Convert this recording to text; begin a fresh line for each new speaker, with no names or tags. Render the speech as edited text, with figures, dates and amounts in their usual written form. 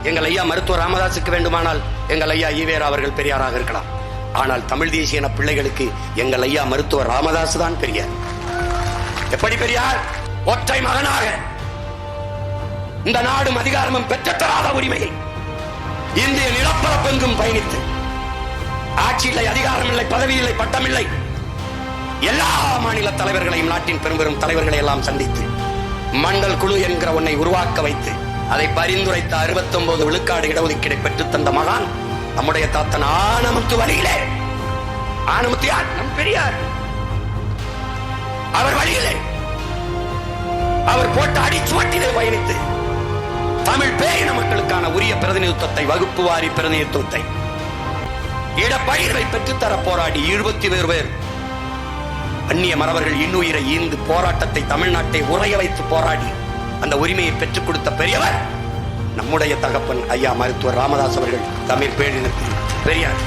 எங்கள் ஐயா மருத்துவர் ராமதாசுக்கு வேண்டுமானால் எங்கள் ஐயா ஈவேரா அவர்கள் பெரியாராக இருக்கலாம். ஆனால் தமிழ் தேசிய பிள்ளைகளுக்கு எங்கள் ஐயா மருத்துவர் ராமதாசு தான் பெரியார். எப்படி பெரியார்? ஒற்றை மகனாக இந்த நாடும் அதிகாரமும் பெற்றத்தராத உரிமையை இந்திய நிலப்பரப்பெங்கும் பயணித்து ஆட்சி இல்லை, அதிகாரம் இல்லை, பதவி இல்லை, பட்டம் இல்லை, எல்லா மாநில தலைவர்களையும் நாட்டின் பெரும் தலைவர்களை எல்லாம் சந்தித்து மண்டல் குழு என்கிற ஒன்றை உருவாக்க வைத்து அதை பரிந்துரைத்த 69 விழுக்காடு இடஒதுக்கீடை பெற்றுத் தந்த மகான் நம்முடைய தாத்தன் ஆனமுத்து வழியிலே. ஆனமுத்து யார்? நம் பெரியார். அவர் வழியிலே அவர் போட்ட அடிச்சுவட்டிலே பயணித்து தமிழ் பேரின மக்களுக்கான உரிய பிரதிநிதித்துவத்தை, வகுப்பு வாரி பிரதிநிதித்துவத்தை, இடப்பயிர்வை பெற்றுத்தர போராடி 27 பேர் அந்நிய மறவர்கள் இன்னுயிரை ஈந்து போராட்டத்தை தமிழ்நாட்டை உறைய வைத்து போராடி அந்த உரிமையை பெற்றுக் கொடுத்த பெரியவர் நம்முடைய தகப்பன் ஐயா மருத்துவர் ராமதாஸ் அவர்கள். தமிழ் பேரினத்தில் பெரியார்.